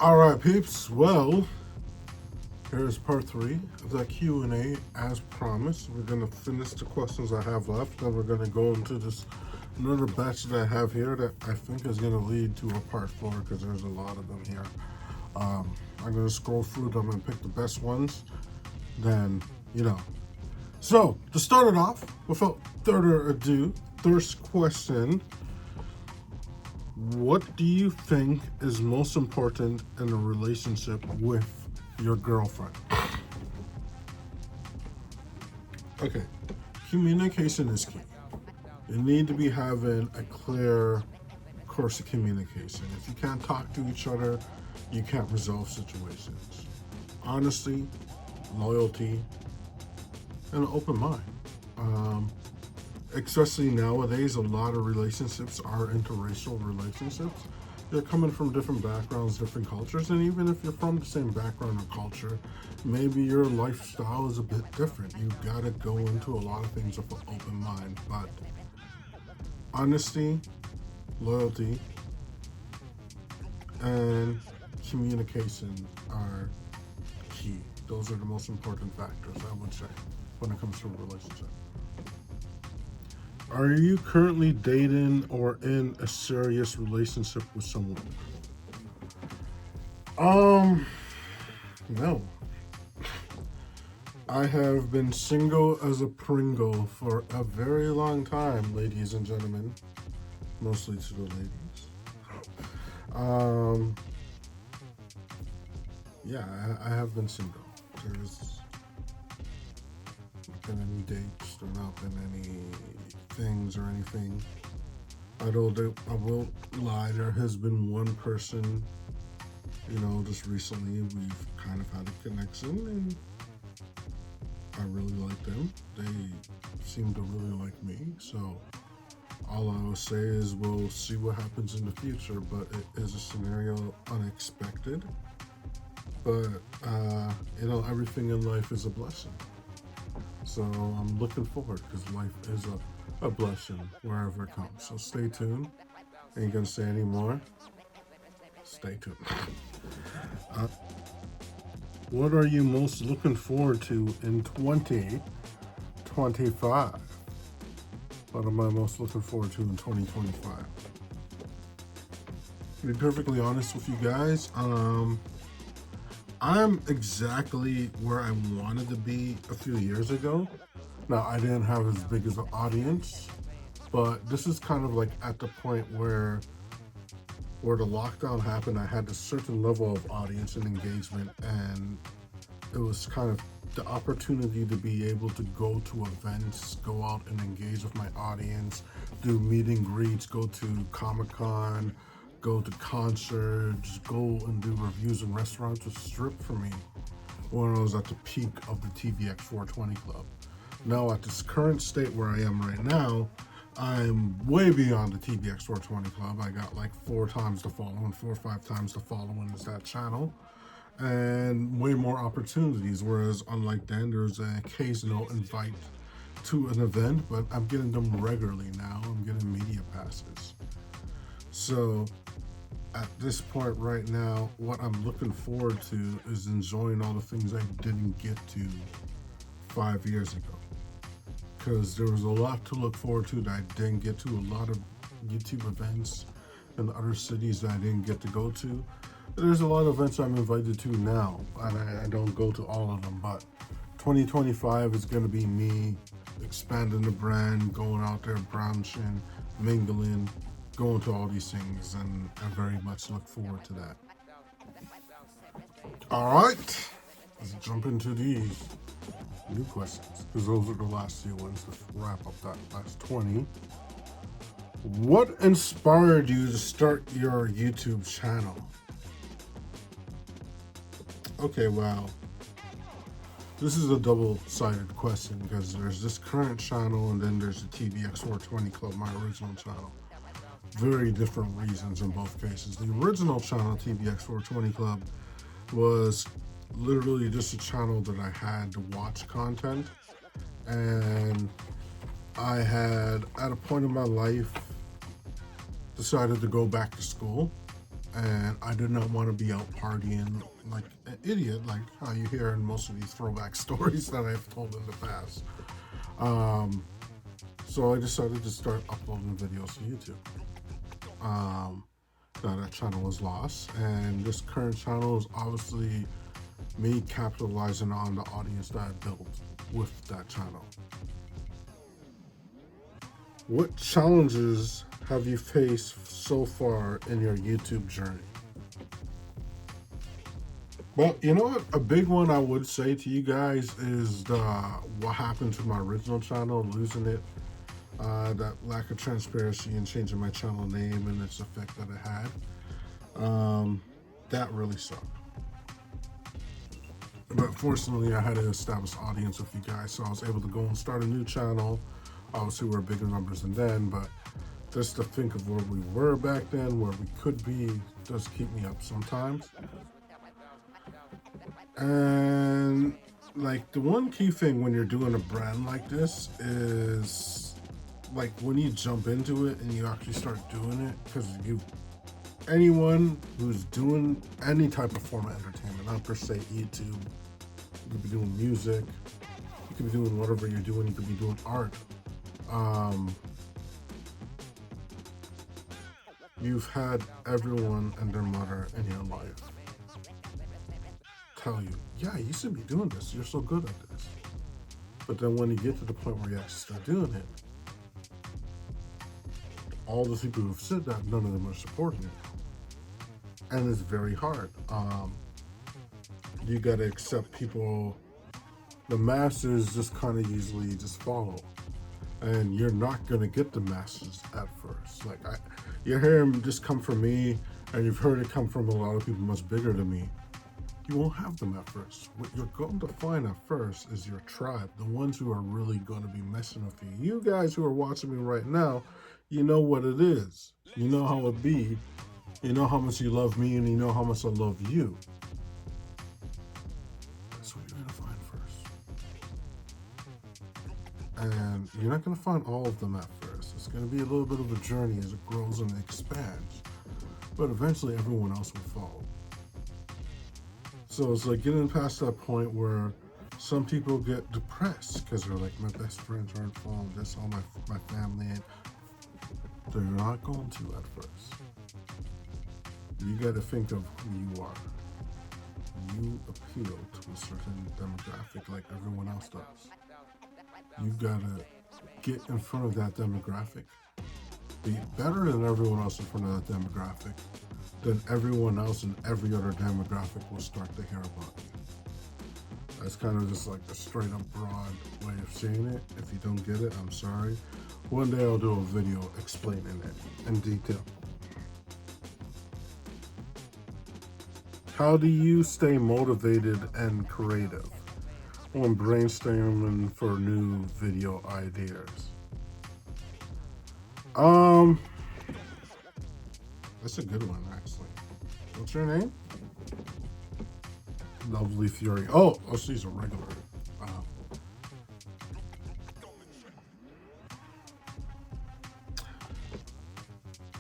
All right, peeps. Well, here's part three of that Q&A. As promised, we're gonna finish the questions I have left, then we're gonna go into this another batch that I have here that I think is gonna lead to a part four because there's a lot of them here. I'm gonna scroll through them and pick the best ones. Then, you know. So to start it off, without further ado, first question. What do you think is most important in a relationship with your girlfriend? Okay, communication is key. You need to be having a clear course of communication. If you can't talk to each other, you can't resolve situations. Honesty, loyalty, and an open mind. Especially nowadays, a lot of relationships are interracial relationships. They're coming from different backgrounds, different cultures, and even if you're from the same background or culture, maybe your lifestyle is a bit different. You gotta go into a lot of things with an open mind, but honesty, loyalty, and communication are key. Those are the most important factors, I would say, when it comes to a relationship. Are you currently dating or in a serious relationship with someone? No. I have been single as a Pringle for a very long time, ladies and gentlemen. Mostly to the ladies. Yeah, I have been single. There's not been any dates, there's not been any things or anything. I won't lie, there has been one person, just recently we've kind of had a connection and I really like them. They seem to really like me, so all I will say is we'll see what happens in the future, but it is a scenario unexpected. But, everything in life is a blessing. So I'm looking forward because life is a blessing wherever it comes. So stay tuned. Ain't gonna say any more. Stay tuned. What are you most looking forward to in 2025? What am I most looking forward to in 2025? To be perfectly honest with you guys, I'm exactly where I wanted to be a few years ago. Now, I didn't have as big as an audience, but this is kind of like at the point where the lockdown happened, I had a certain level of audience and engagement, and it was kind of the opportunity to be able to go to events, go out and engage with my audience, do meet and greets, go to Comic-Con, go to concerts, go and do reviews in restaurants was stripped for me when I was at the peak of the TVX 420 Club. Now, at this current state where I am right now, I'm way beyond the TVX 420 Club. I got like 4 or 5 times the following as that channel, and way more opportunities. Whereas, unlike then, there's an occasional invite to an event, but I'm getting them regularly now. I'm getting media passes. So, at this point right now, what I'm looking forward to is enjoying all the things I didn't get to 5 years ago. Because there was a lot to look forward to that I didn't get to, a lot of YouTube events in other cities that I didn't get to go to. There's a lot of events I'm invited to now, and I don't go to all of them, but 2025 is going to be me expanding the brand, going out there, brunching, mingling, going to all these things, and I very much look forward to that. All right, let's jump into these new questions, because those are the last few ones to wrap up that last 20. What inspired you to start your YouTube channel? Okay, well, this is a double-sided question because there's this current channel and then there's the TVX 420 Club, my original channel. Very different reasons in both cases. The original channel, TVX 420 Club, was literally just a channel that I had to watch content, and I had, at a point in my life, decided to go back to school, and I did not want to be out partying like an idiot, like how you hear in most of these throwback stories that I've told in the past. So I decided to start uploading videos to YouTube. Now that channel was lost, and this current channel is obviously me capitalizing on the audience that I built with that channel. What challenges have you faced so far in your YouTube journey? Well, you know what? A big one I would say to you guys is what happened to my original channel, losing it. That lack of transparency and changing my channel name and its effect that it had. That really sucked. But fortunately, I had an established audience with you guys, so I was able to go and start a new channel. Obviously, we're bigger numbers than then, but just to think of where we were back then, where we could be, does keep me up sometimes. And like the one key thing when you're doing a brand like this is like when you jump into it and you actually start doing it, because anyone who's doing any type of form of entertainment, not per se YouTube, you could be doing music, you could be doing whatever you're doing, you could be doing art. You've had everyone and their mother in your life tell you, yeah, you should be doing this, you're so good at this. But then when you get to the point where you actually start doing it, all the people who've said that, none of them are supporting it. And it's very hard. You gotta accept people, the masses just kind of easily just follow. And you're not gonna get the masses at first. Like you hear them just come from me, and you've heard it come from a lot of people much bigger than me. You won't have them at first. What you're going to find at first is your tribe, the ones who are really going to be messing with you. You guys who are watching me right now, you know what it is. You know how it be. You know how much you love me, and you know how much I love you. That's what you're going to find first. And you're not going to find all of them at first. It's going to be a little bit of a journey as it grows and expands. But eventually everyone else will follow. So it's like getting past that point where some people get depressed because they're like, my best friends aren't following this, all my family, and they're not going to at first. You got to think of who you are. You appeal to a certain demographic like everyone else does. You got to get in front of that demographic. Be better than everyone else in front of that demographic. Then everyone else in every other demographic will start to hear about you. That's kind of just like a straight up broad way of saying it. If you don't get it, I'm sorry. One day I'll do a video explaining it in detail. How do you stay motivated and creative when brainstorming for new video ideas? That's a good one, actually. What's your name? Lovely Fury. Oh, she's a regular.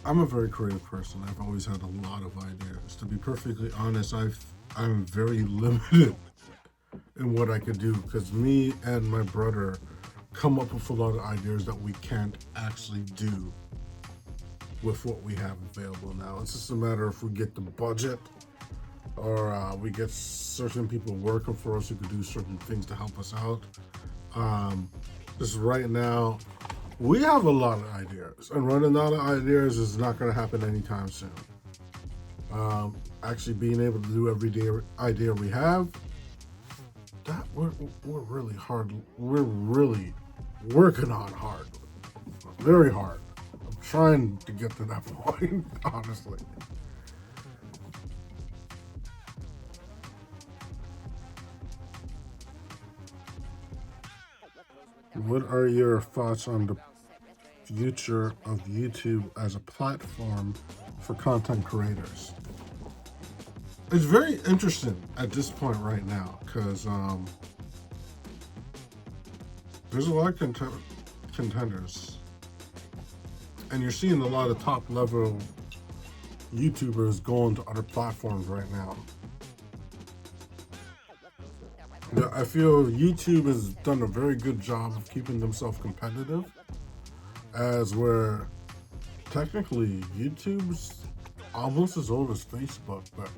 I'm a very creative person. I've always had a lot of ideas. To be perfectly honest, I'm very limited in what I could do because me and my brother come up with a lot of ideas that we can't actually do with what we have available now. It's just a matter if we get the budget or we get certain people working for us who could do certain things to help us out. Just right now, we have a lot of ideas, and running out of ideas is not going to happen anytime soon. Actually being able to do every idea we have, that we're really hard. We're really working on hard, very hard. I'm trying to get to that point, honestly. What are your thoughts on the future of YouTube as a platform for content creators? It's very interesting at this point right now because there's a lot of contenders, and you're seeing a lot of top level YouTubers going to other platforms right now. Yeah, I feel YouTube has done a very good job of keeping themselves competitive, as where technically YouTube's almost as old as Facebook, but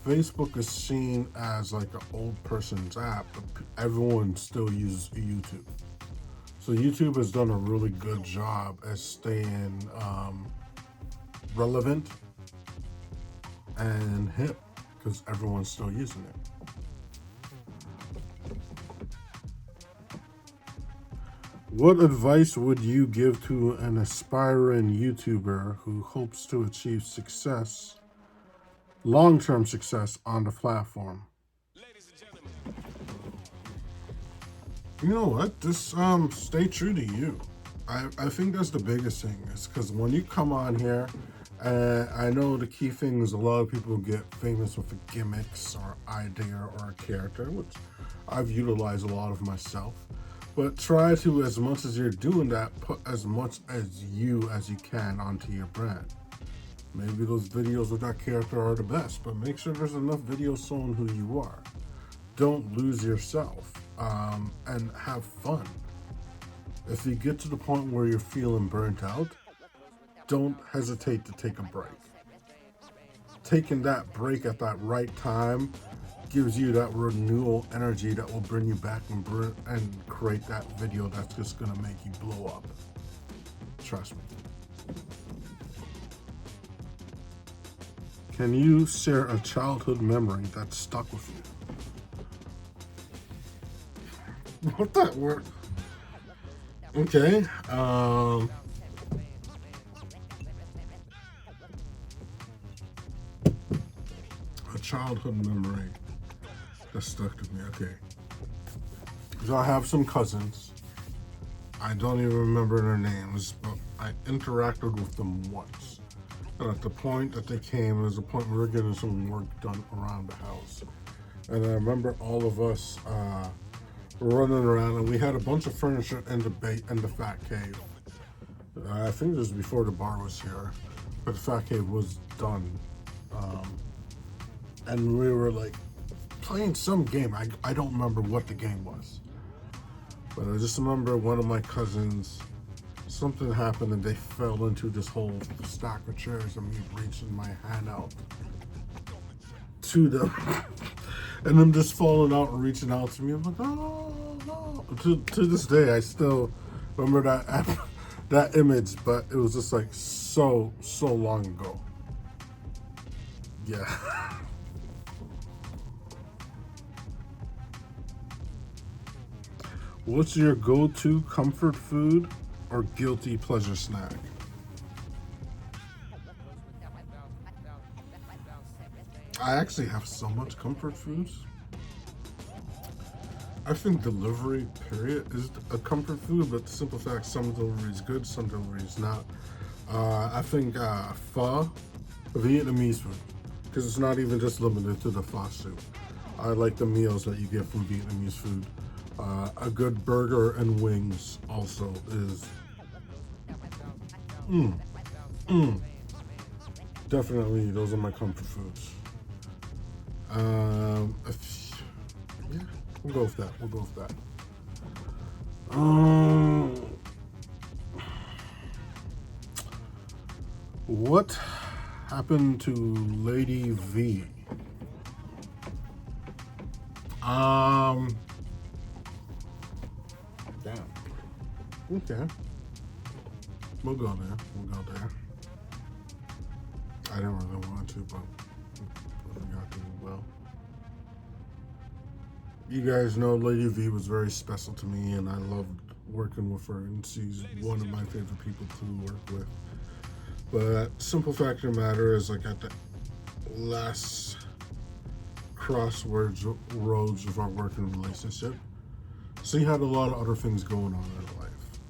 Facebook is seen as like an old person's app, but everyone still uses YouTube. So YouTube has done a really good job at staying relevant and hip because everyone's still using it. What advice would you give to an aspiring YouTuber who hopes to achieve success, long-term success on the platform? You know what? Just stay true to you. I think that's the biggest thing. Is because when you come on here, I know the key thing is a lot of people get famous with a gimmicks or idea or a character, which I've utilized a lot of myself. But try to, as much as you're doing that, put as much as you can onto your brand. Maybe those videos with that character are the best, but make sure there's enough videos showing who you are. Don't lose yourself, and have fun. If you get to the point where you're feeling burnt out, don't hesitate to take a break. Taking that break at that right time gives you that renewal energy that will bring you back and create that video that's just gonna make you blow up. Trust me. Can you share a childhood memory that stuck with you? What that word? Okay. A childhood memory that stuck to me. Okay. So I have some cousins. I don't even remember their names, but I interacted with them once. And at the point that they came, there was a point where we were getting some work done around the house. And I remember all of us running around, and we had a bunch of furniture in the fat cave. I think this was before the bar was here, but the fat cave was done. And we were like playing some game. I don't remember what the game was. But I just remember one of my cousins, something happened and they fell into this whole stack of chairs and me reaching my hand out to them. And them just falling out and reaching out to me. I'm like, oh, no. To this day, I still remember that image, but it was just like so long ago. Yeah. What's your go-to comfort food or guilty pleasure snack? I actually have so much comfort foods. I think delivery, period, is a comfort food, but the simple fact, some delivery is good, some delivery is not. I think pho, Vietnamese food, because it's not even just limited to the pho soup. I like the meals that you get from Vietnamese food. A good burger and wings also is definitely, those are my comfort foods. Yeah, we'll go with that. What happened to Lady V? Damn. Okay. We'll go there. I didn't really want to, but we got to. Well, you guys know Lady V was very special to me, and I loved working with her, and she's one of my favorite people to work with. But simple fact of the matter is, like, at the last roads of our working relationship, she had a lot of other things going on in her life,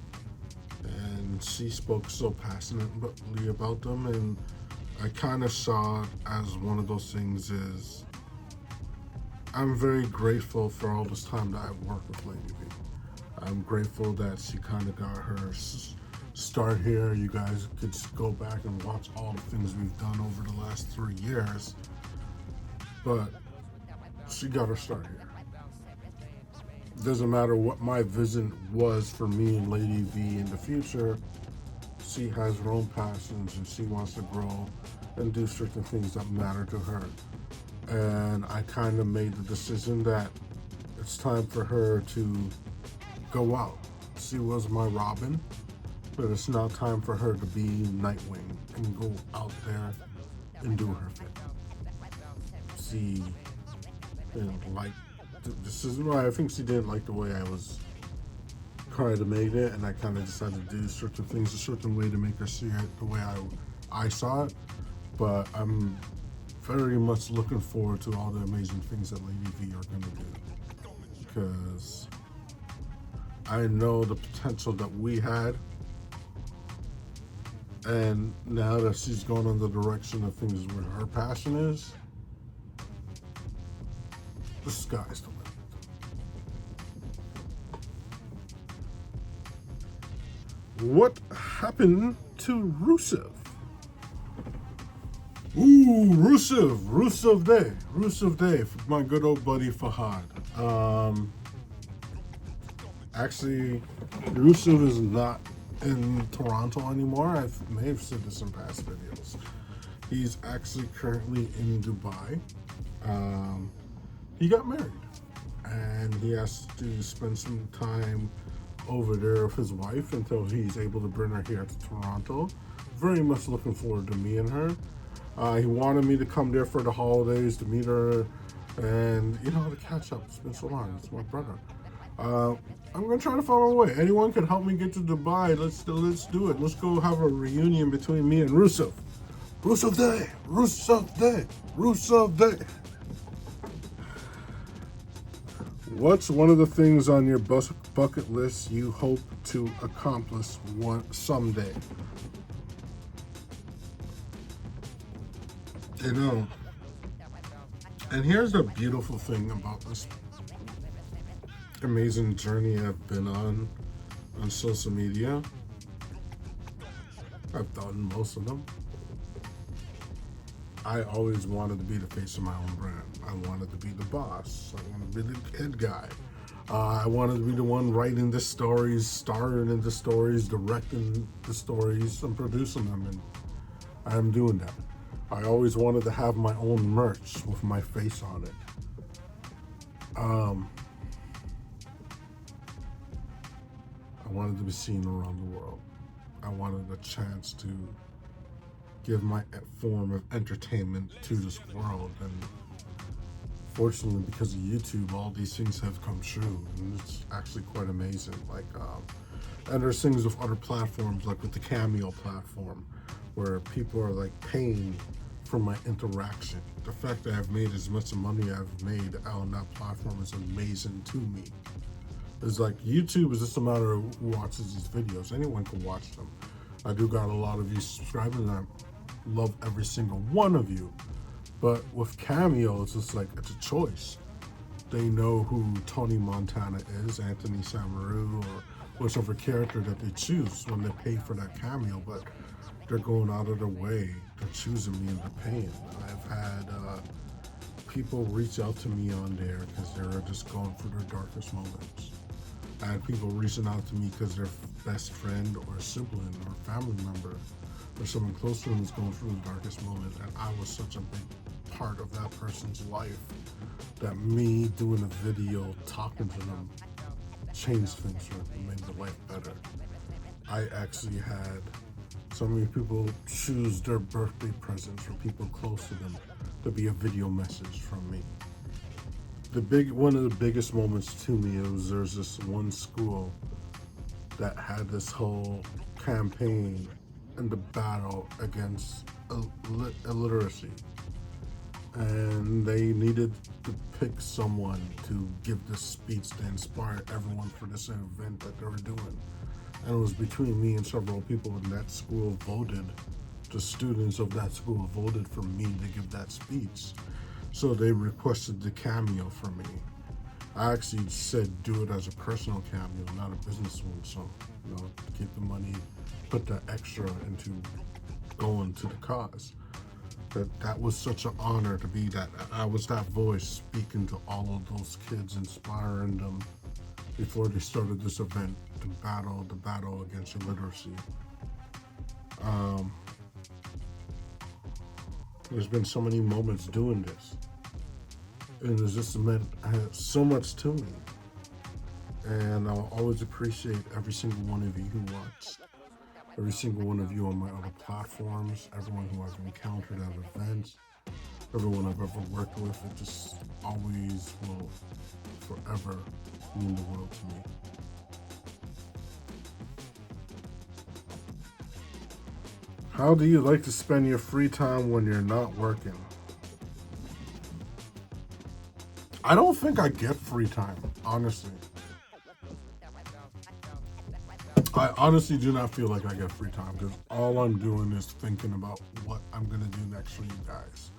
and she spoke so passionately about them, and I kind of saw it as one of those things is I'm very grateful for all this time that I've worked with Lady V. I'm grateful that she kind of got her start here. You guys could go back and watch all the things we've done over the last 3 years. But she got her start here. Doesn't matter what my vision was for me and Lady V in the future. She has her own passions and she wants to grow and do certain things that matter to her. And I kind of made the decision that it's time for her to go out. She was my Robin, but it's now time for her to be Nightwing and go out there and do her thing. She didn't like the decision. Well, I think she didn't like the way I was trying to make it, and I kind of decided to do certain things a certain way to make her see it the way I saw it. But I'm very much looking forward to all the amazing things that Lady V are going to do, because I know the potential that we had, and now that she's gone in the direction of things where her passion is, the sky's the limit. What happened to RUSEV? Ooh, RUSEV Day, for my good old buddy Fahad. Actually, RUSEV is not in Toronto anymore. I may have said this in past videos. He's actually currently in Dubai. He got married, and he has to spend some time over there with his wife until he's able to bring her here to Toronto. Very much looking forward to meeting her. He wanted me to come there for the holidays to meet her and, to catch up. It's been so long. It's my brother. I'm gonna try to find a way. Anyone can help me get to Dubai. Let's do it. Let's go have a reunion between me and RUSEV. RUSEV Day. What's one of the things on your bucket list you hope to accomplish someday? And here's the beautiful thing about this amazing journey I've been on social media. I've done most of them. I always wanted to be the face of my own brand. I wanted to be the boss. I wanted to be the head guy. I wanted to be the one writing the stories, starring in the stories, directing the stories, and producing them, and I'm doing that. I always wanted to have my own merch with my face on it. I wanted to be seen around the world. I wanted a chance to give my form of entertainment to this world, and fortunately, because of YouTube, all these things have come true, and it's actually quite amazing. And there's things with other platforms, like with the Cameo platform, where people are paying for my interaction. The fact that I've made as much money I've made on that platform is amazing to me. It's YouTube is just a matter of who watches these videos. Anyone can watch them. I do got a lot of you subscribers, and I love every single one of you. But with Cameo, it's just it's a choice. They know who Tony Montana is, Anthony Samaru, or whichever character that they choose when they pay for that cameo, but they're going out of their way. They're choosing me and they're paying. I've had people reach out to me on there because they're just going through their darkest moments. I had people reaching out to me because their best friend or sibling or family member or someone close to them is going through the darkest moment, and I was such a big part of that person's life that me doing a video talking to them changed things for them and made their life better. I actually had so many people choose their birthday presents for people close to them to be a video message from me. One of the biggest moments to me was there's this one school that had this whole campaign and the battle against illiteracy, and they needed to pick someone to give this speech to inspire everyone for this event that they were doing. And it was between me and several people in that school the students of that school voted for me to give that speech. So they requested the cameo from me. I actually said do it as a personal cameo, not a business one. So keep the money, put that extra into going to the cause. That was such an honor to be that. I was that voice speaking to all of those kids, inspiring them before they started this event, the battle against illiteracy. There's been so many moments doing this, and it's just meant so much to me. And I'll always appreciate every single one of you who watched, every single one of you on my other platforms, everyone who I've encountered at events, everyone I've ever worked with. It just always will forever mean the world to me. How do you like to spend your free time when you're not working? I don't think I get free time, honestly. I honestly do not feel like I get free time because all I'm doing is thinking about what I'm going to do next for you guys.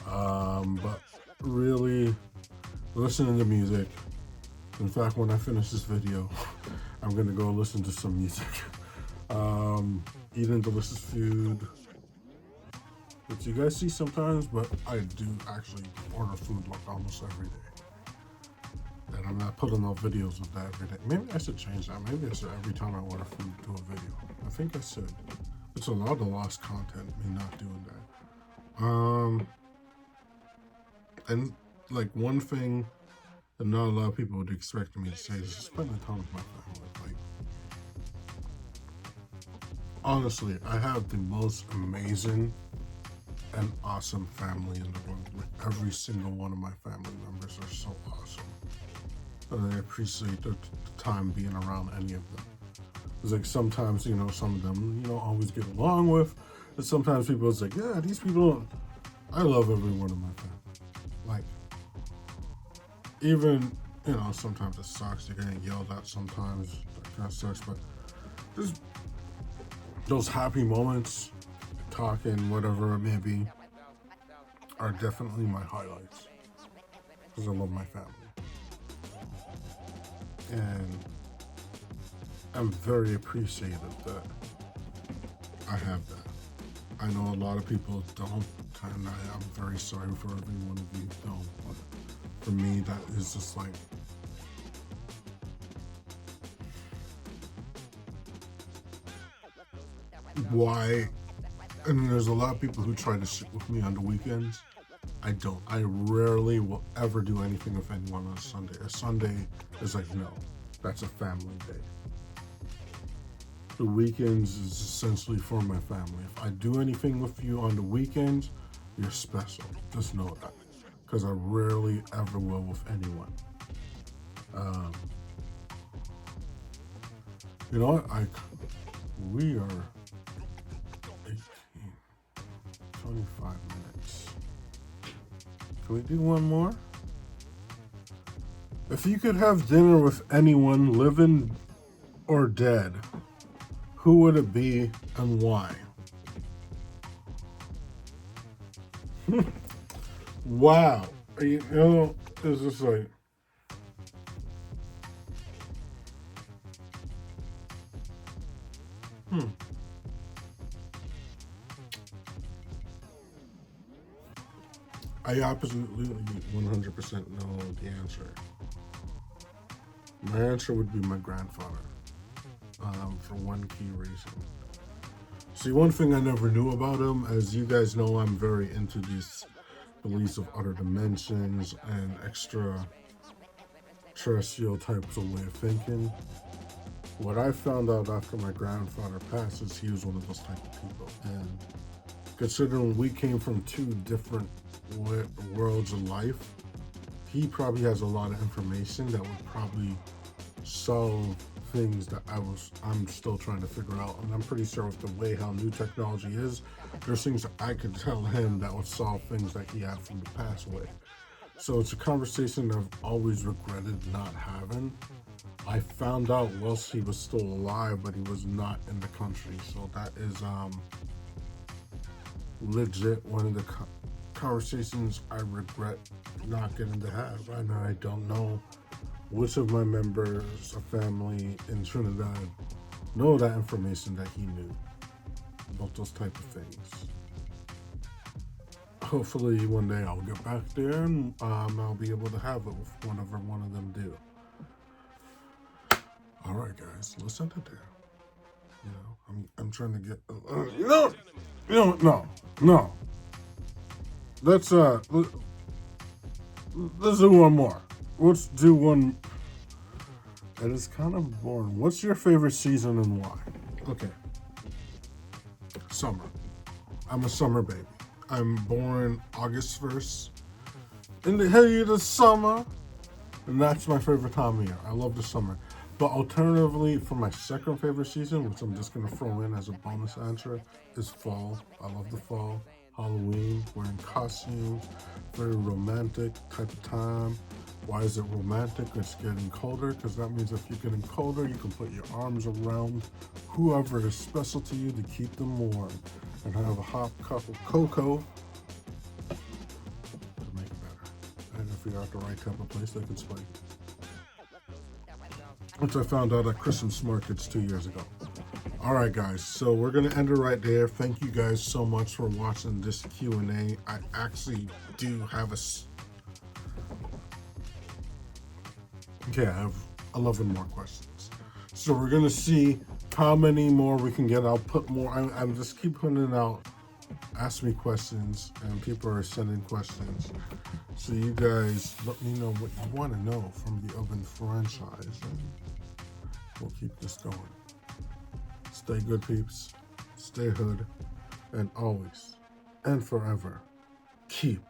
But really, listening to music. In fact, when I finish this video, I'm going to go listen to some music. Eating delicious food, which you guys see sometimes, but I do actually order food like almost every day. And I'm not putting out videos of that every day. Maybe I should change that. Maybe I should every time I order food do a video. I think I should. It's a lot of lost content, me not doing that. And like one thing that not a lot of people would expect me to say is spending time with my family. Like, honestly, I have the most amazing and awesome family in the world. Like every single one of my family members are so awesome. And I appreciate the time being around any of them. It's like sometimes, some of them, always get along with. And sometimes people is like, yeah, these people, I love every one of my family. Like, even, sometimes it sucks. They're getting yelled at sometimes. That kind of sucks. But just those happy moments, talking, whatever it may be, are definitely my highlights. Because I love my family. And I'm very appreciative that I have that. I know a lot of people don't, and I'm very sorry for every one of you who don't. But for me, that is just like, why? And there's a lot of people who try to sit with me on the weekends. I don't. I rarely will ever do anything with anyone on a Sunday. A Sunday is like, no, that's a family day. The weekends is essentially for my family. If I do anything with you on the weekends, you're special. Just know that. Because I rarely ever will with anyone. You know what? We are 18, 25 minutes. Can we do one more? If you could have dinner with anyone, living or dead, who would it be and why? Wow. It's just like, I absolutely 100% know the answer. My answer would be my grandfather, for one key reason. See, one thing I never knew about him, as you guys know, I'm very into these beliefs of other dimensions and extraterrestrial types of way of thinking. What I found out after my grandfather passed is he was one of those type of people. And considering we came from two different worlds of life, he probably has a lot of information that would probably solve things that I'm still trying to figure out. And I'm pretty sure with the way how new technology is, there's things that I could tell him that would solve things that he had from the past way. So it's a conversation I've always regretted not having. I found out whilst he was still alive, but he was not in the country. So that is legit one of the conversations I regret not getting to have. And I don't know which of my members of family in Trinidad know that information that he knew about those type of things. Hopefully one day I'll get back there and I'll be able to have it with whenever one of them do. All right, guys, let's end it there. You know, I'm trying to get no. Let's do one more. Let's do one. It is kind of boring. What's your favorite season and why? Okay, summer. I'm a summer baby. I'm born August 1st in the heat of the summer, and that's my favorite time of year. I love the summer. But alternatively, for my second favorite season, which I'm just going to throw in as a bonus answer, is fall. I love the fall. Halloween, wearing costumes, very romantic type of time. Why is it romantic? It's getting colder, because that means if you're getting colder, you can put your arms around whoever is special to you to keep them warm, and have a hot cup of cocoa to make it better. And if you're at the right type of place, they can spike it. Which I found out at Christmas markets 2 years ago. All right, guys, so we're going to end it right there. Thank you guys so much for watching this Q&A. I actually do have I have 11 more questions. So we're going to see how many more we can get. I'll put more. I'm just keep putting it out. Ask me questions, and people are sending questions. So you guys let me know what you want to know from the Oven franchise, and we'll keep this going. Stay good, peeps. Stay hood, and always and forever keep